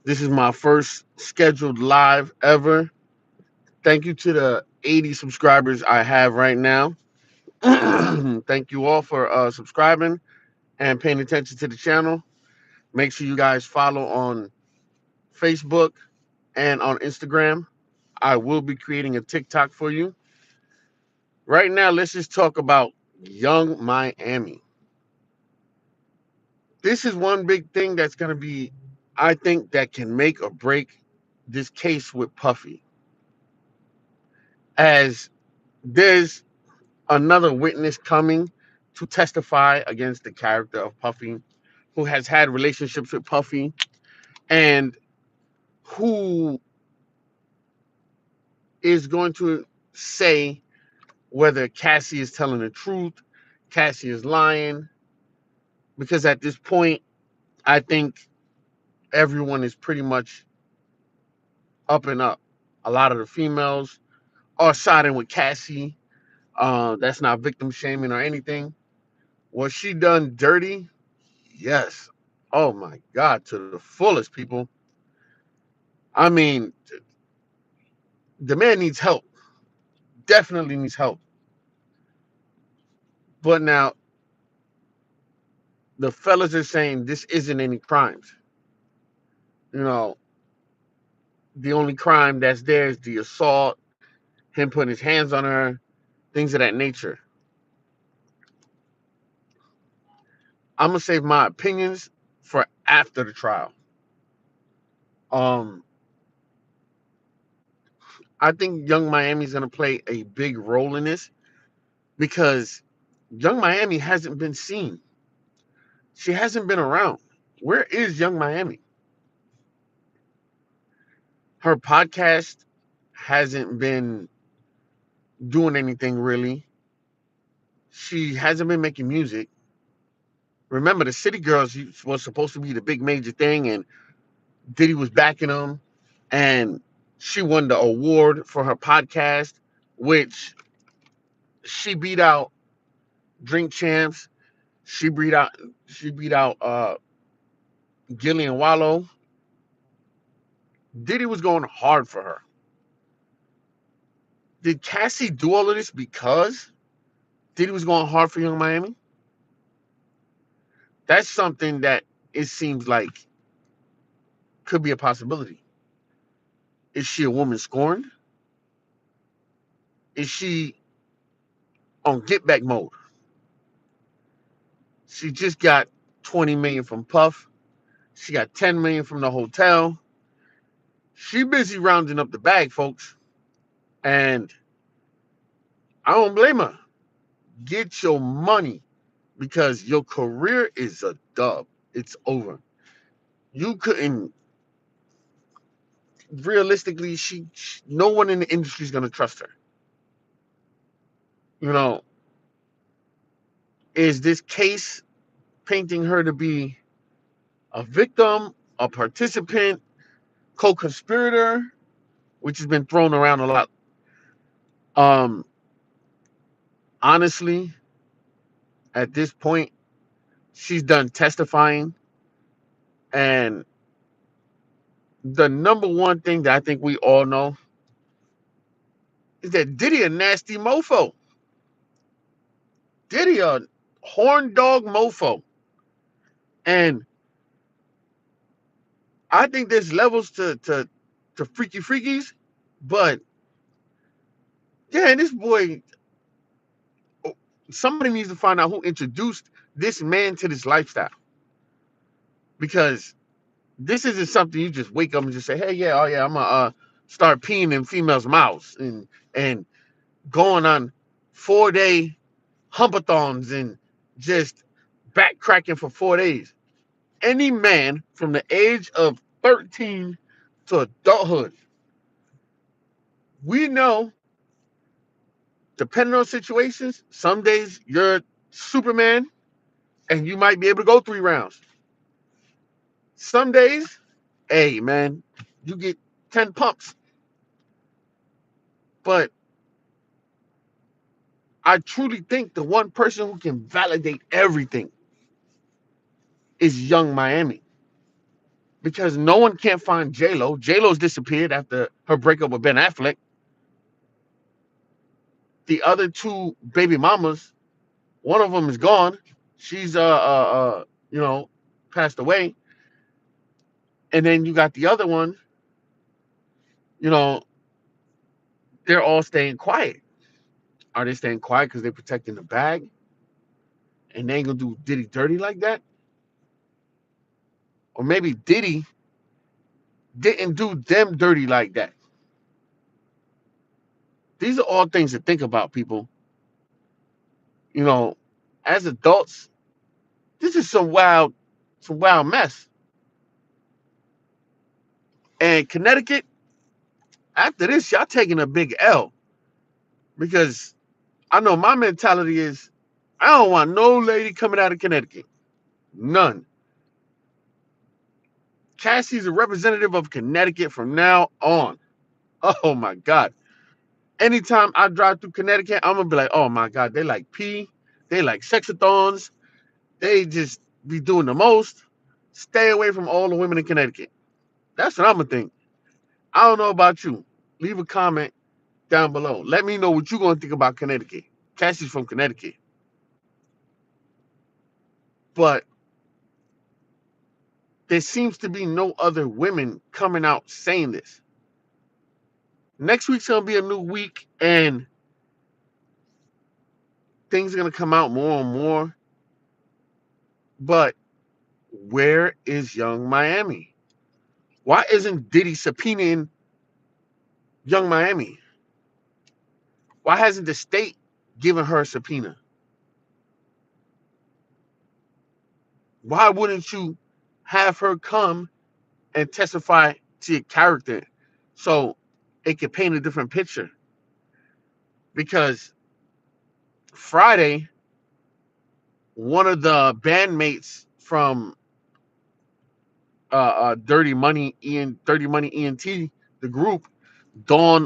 This is my first scheduled live ever. Thank you to the 80 subscribers I have right now. Thank you all for subscribing and paying attention to the channel. Make sure you guys follow on Facebook and on Instagram. I will be creating a TikTok for you. Right now, let's just talk about Young Miami. This is one big thing that's going to be, I think, that can make or break this case with Puffy. As there's another witness coming to testify against the character of Puffy, who has had relationships with Puffy and who is going to say whether Cassie is telling the truth, Cassie is lying, because at this point, I think everyone is pretty much up and up. A lot of the females are siding with Cassie. That's not victim shaming or anything. Was she done dirty? Yes. Oh my God, to the fullest, people. I mean, the man needs help. Definitely needs help. But now the fellas are saying this isn't any crimes. You know, the only crime that's there is the assault, him putting his hands on her, things of that nature. I'm gonna save my opinions for after the trial. Um, I think Young Miami's gonna play a big role in this because Young Miami hasn't been seen. She hasn't been around. Where is Young Miami? Her podcast hasn't been doing anything really. She hasn't been making music. Remember, the City Girls was supposed to be the big major thing, and Diddy was backing them, and she won the award for her podcast, which she beat out Drink Champs. She beat out Gillian Wallow. Diddy was going hard for her. Did Cassie do all of this because Diddy was going hard for Young Miami? That's something that it seems like could be a possibility. Is she a woman scorned? Is she on get back mode? She just got 20 million from Puff. She got 10 million from the hotel. She busy rounding up the bag, folks. And I don't blame her. Get your money because your career is a dub. It's over. You couldn't realistically. No one in the industry is gonna trust her. You know, is this case painting her to be a victim, a participant, co-conspirator, which has been thrown around a lot? Um, Honestly, at this point, she's done testifying, and the number one thing that I think we all know is that Diddy a nasty mofo. Diddy a horn dog mofo. And I think there's levels to freaky freakies, but yeah, this boy, somebody needs to find out who introduced this man to this lifestyle. Because this isn't something you just wake up and just say, hey, yeah, oh yeah, I'm gonna start peeing in females' mouths and going on 4 day humpathons and just back cracking for 4 days. Any man from the age of 13 to adulthood, we know, depending on situations, some days you're Superman and you might be able to go 3 rounds. Some days, hey man, you get 10 pumps. But I truly think the one person who can validate everything is Young Miami. because no one can't find J-Lo. J-Lo's disappeared after her breakup with Ben Affleck. The other two baby mamas, one of them is gone. She's you know, passed away. And then you got the other one, you know, they're all staying quiet. Are they staying quiet because they're protecting the bag? And they ain't gonna do Diddy dirty like that? Or maybe Diddy didn't do them dirty like that. These are all things to think about, people. You know, as adults, this is some wild mess. And Connecticut, after this, y'all taking a big L because I know my mentality is I don't want no lady coming out of Connecticut. None. Cassie's a representative of Connecticut from now on. Oh my God. Anytime I drive through Connecticut, I'm gonna be like, oh my God, they like pee, they like sexathons, they just be doing the most. Stay away from all the women in Connecticut. That's what I'm gonna think. I don't know about you. Leave a comment down below. Let me know what you're gonna think about Connecticut. Cassie's from Connecticut. But there seems to be no other women coming out saying this. Next week's gonna be a new week, and things are gonna come out more and more. But where is Young Miami? Why isn't Diddy subpoenaing Young Miami? Why hasn't the state given her a subpoena? Why wouldn't you have her come and testify to your character so it could paint a different picture? Because Friday, one of the bandmates from Dirty Money ENT, the group, Dawn,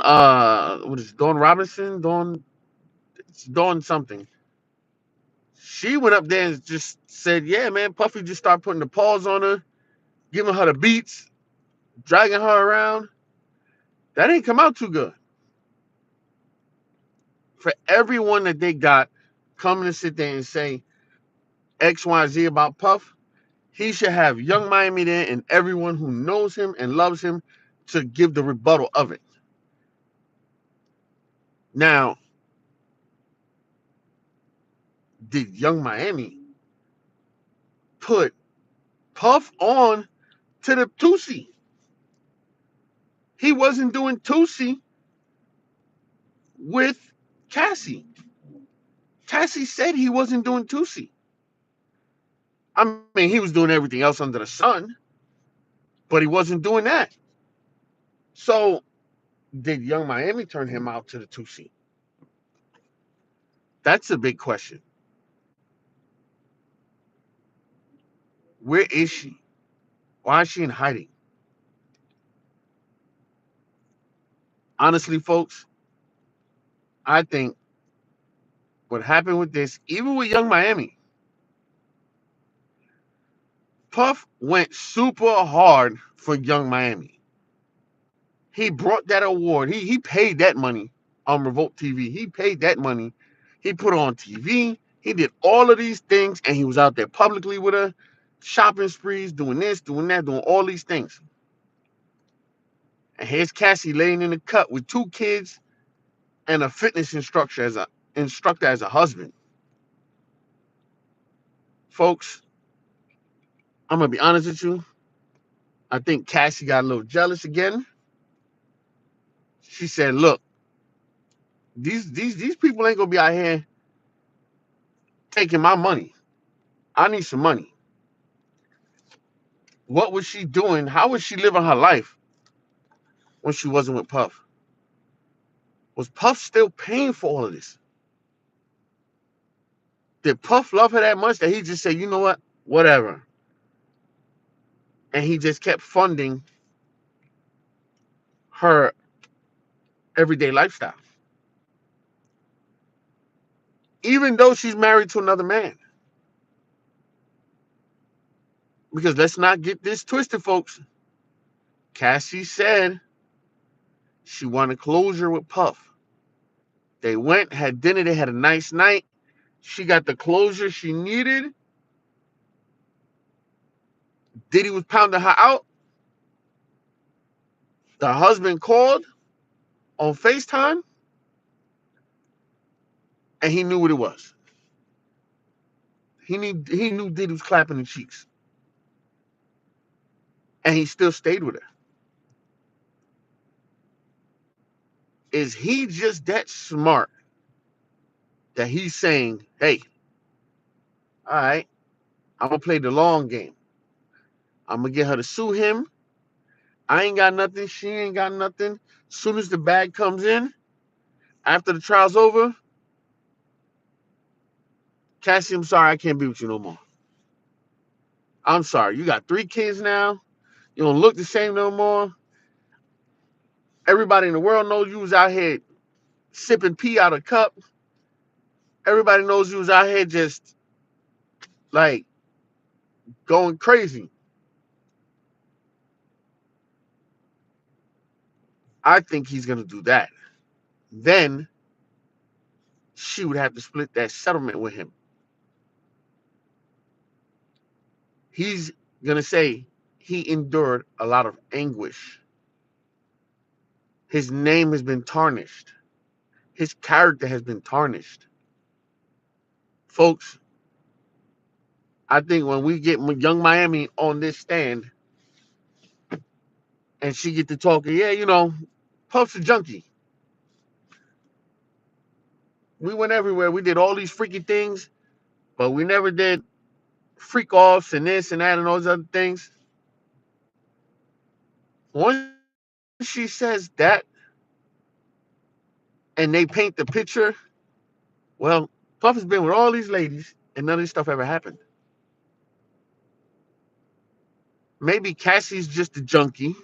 what is it, Dawn Robinson? Dawn something. She went up there and just said, yeah, man, Puffy just started putting the paws on her, giving her the beats, dragging her around. That ain't come out too good. For everyone that they got coming to sit there and say XYZ about Puff, he should have Young Miami there and everyone who knows him and loves him to give the rebuttal of it. Now, did Young Miami put Puff on to the Tusi? He wasn't doing Tusi with Cassie. Cassie said he wasn't doing Tusi. I mean, he was doing everything else under the sun, but he wasn't doing that. So, did Young Miami turn him out to the Tusi? That's a big question. Where is she? Why is she in hiding? Honestly, folks, I think what happened with this, even with Young Miami, Puff went super hard for Young Miami. He brought that award. He paid that money on Revolt TV. He paid that money. He put her on TV. He did all of these things, and he was out there publicly with her, shopping sprees, doing this, doing that, doing all these things. And here's Cassie laying in the cut with 2 kids and a fitness instructor as a husband. Folks, I'm gonna be honest with you. I think Cassie got a little jealous again. She said, "Look, these people ain't gonna be out here taking my money. I need some money." What was she doing? How was she living her life when she wasn't with Puff? Was Puff still paying for all of this? Did Puff love her that much that he just said, you know what, whatever, and he just kept funding her everyday lifestyle, even though she's married to another man? Because let's not get this twisted, folks. Cassie said she wanted closure with Puff. They went, had dinner, they had a nice night. She got the closure she needed. Diddy was pounding her out. The husband called on FaceTime, and he knew what it was. He knew Diddy was clapping the cheeks, and he still stayed with her. Is he just that smart that he's saying, "Hey, all right, I'm gonna play the long game. I'm gonna get her to sue him. I ain't got nothing. She ain't got nothing. Soon as the bag comes in, after the trial's over, Cassie, I'm sorry, I can't be with you no more. I'm sorry. You got 3 kids now. You don't look the same no more. Everybody in the world knows you was out here sipping pee out of a cup. Everybody knows you was out here just like going crazy." I think he's gonna do that. Then she would have to split that settlement with him. He's gonna say he endured a lot of anguish. His name has been tarnished. His character has been tarnished. Folks, I think when we get Young Miami on this stand and she get to talking, yeah, Puff's a junkie. We went everywhere. We did all these freaky things, but we never did freak offs and this and that and those other things. Once she says that and they paint the picture, well, Puff has been with all these ladies and none of this stuff ever happened. Maybe Cassie's just a junkie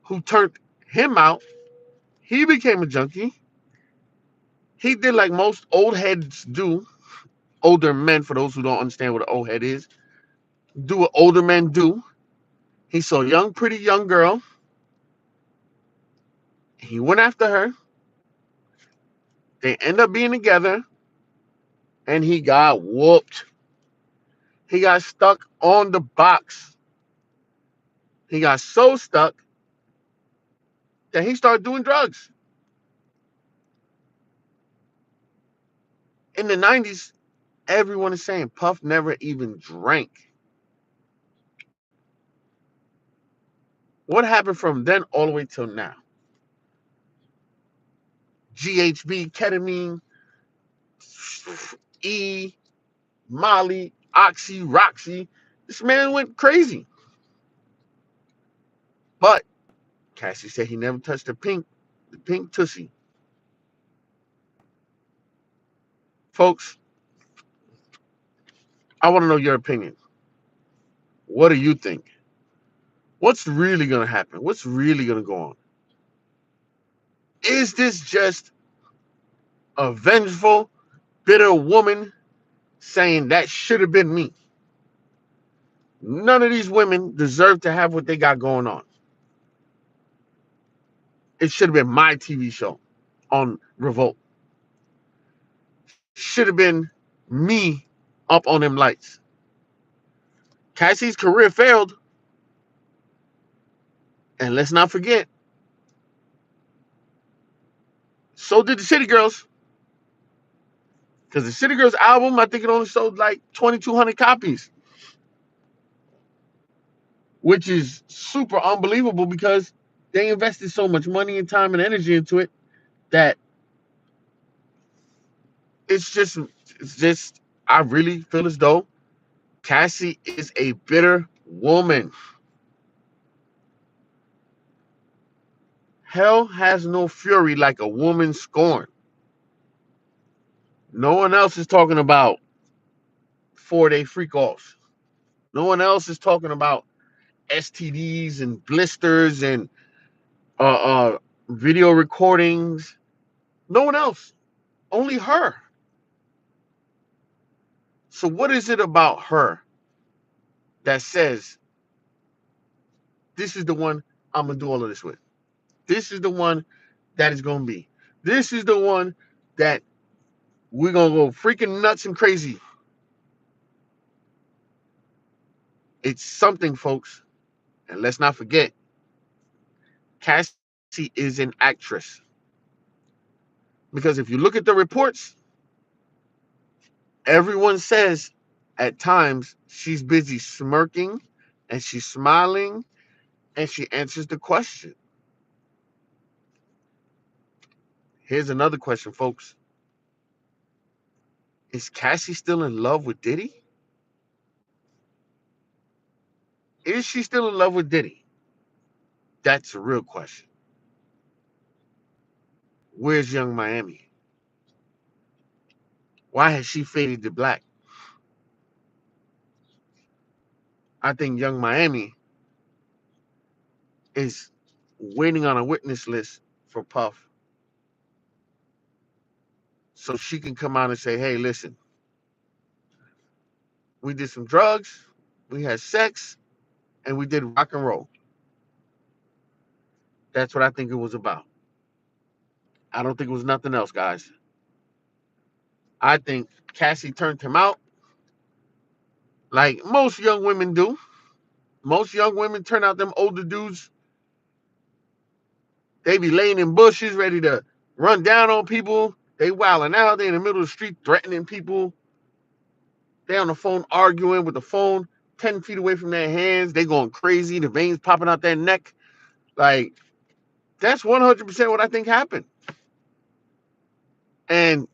who turned him out. He became a junkie. He did like most old heads do, older men, for those who don't understand what an old head is, do what older men do. He saw a young, pretty young girl. He went after her. They end up being together, and he got whooped. He got stuck on the box. He got so stuck that he started doing drugs. In the 90s, everyone is saying Puff never even drank. What happened from then all the way till now? GHB, ketamine, E, Molly, Oxy, Roxy. This man went crazy. But Cassie said he never touched the pink tussie. Folks, I want to know your opinion. What do you think? What's really going to happen? What's really going to go on? Is this just a vengeful, bitter woman saying that should have been me? None of these women deserve to have what they got going on. It should have been my TV show on Revolt. Should have been me up on them lights. Cassie's career failed. And let's not forget, so did the City Girls. Because the City Girls album, I think it only sold like 2,200 copies. Which is super unbelievable because they invested so much money and time and energy into it that it's just I really feel as though Cassie is a bitter woman. Hell has no fury like a woman scorned. No one else is talking about 4-day freak offs. No one else is talking about STDs and blisters and video recordings. No one else. Only her. So what is it about her that says, this is the one I'm going to do all of this with. This is the one that is going to be. This is the one that we're going to go freaking nuts and crazy. It's something, folks. And let's not forget, Cassie is an actress. Because if you look at the reports, everyone says at times she's busy smirking and she's smiling and she answers the question. Here's another question, folks. Is Cassie still in love with Diddy? Is she still in love with Diddy? That's a real question. Where's Young Miami? Why has she faded to black? I think Young Miami is waiting on a witness list for Puff so she can come out and say, hey, listen, we did some drugs, we had sex, and we did rock and roll. That's what I think it was about. I don't think it was nothing else, guys. I think Cassie turned him out like most young women do. Most young women turn out them older dudes. They be laying in bushes ready to run down on people. They wilding out. They in the middle of the street threatening people. They on the phone arguing with the phone 10 feet away from their hands. They going crazy. The veins popping out their neck. Like, that's 100% what I think happened. And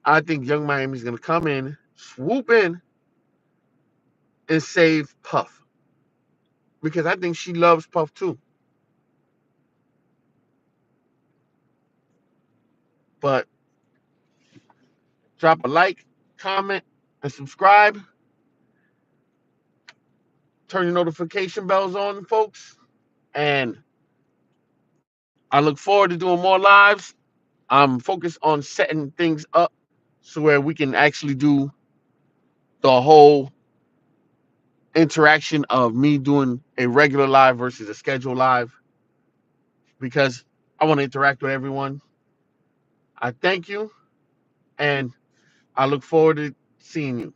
I think Young Miami's going to come in, swoop in, and save Puff. Because I think she loves Puff too. But drop a like, comment, and subscribe. Turn your notification bells on, folks. And I look forward to doing more lives. I'm focused on setting things up so where we can actually do the whole interaction of me doing a regular live versus a scheduled live because I want to interact with everyone. I thank you and I look forward to seeing you.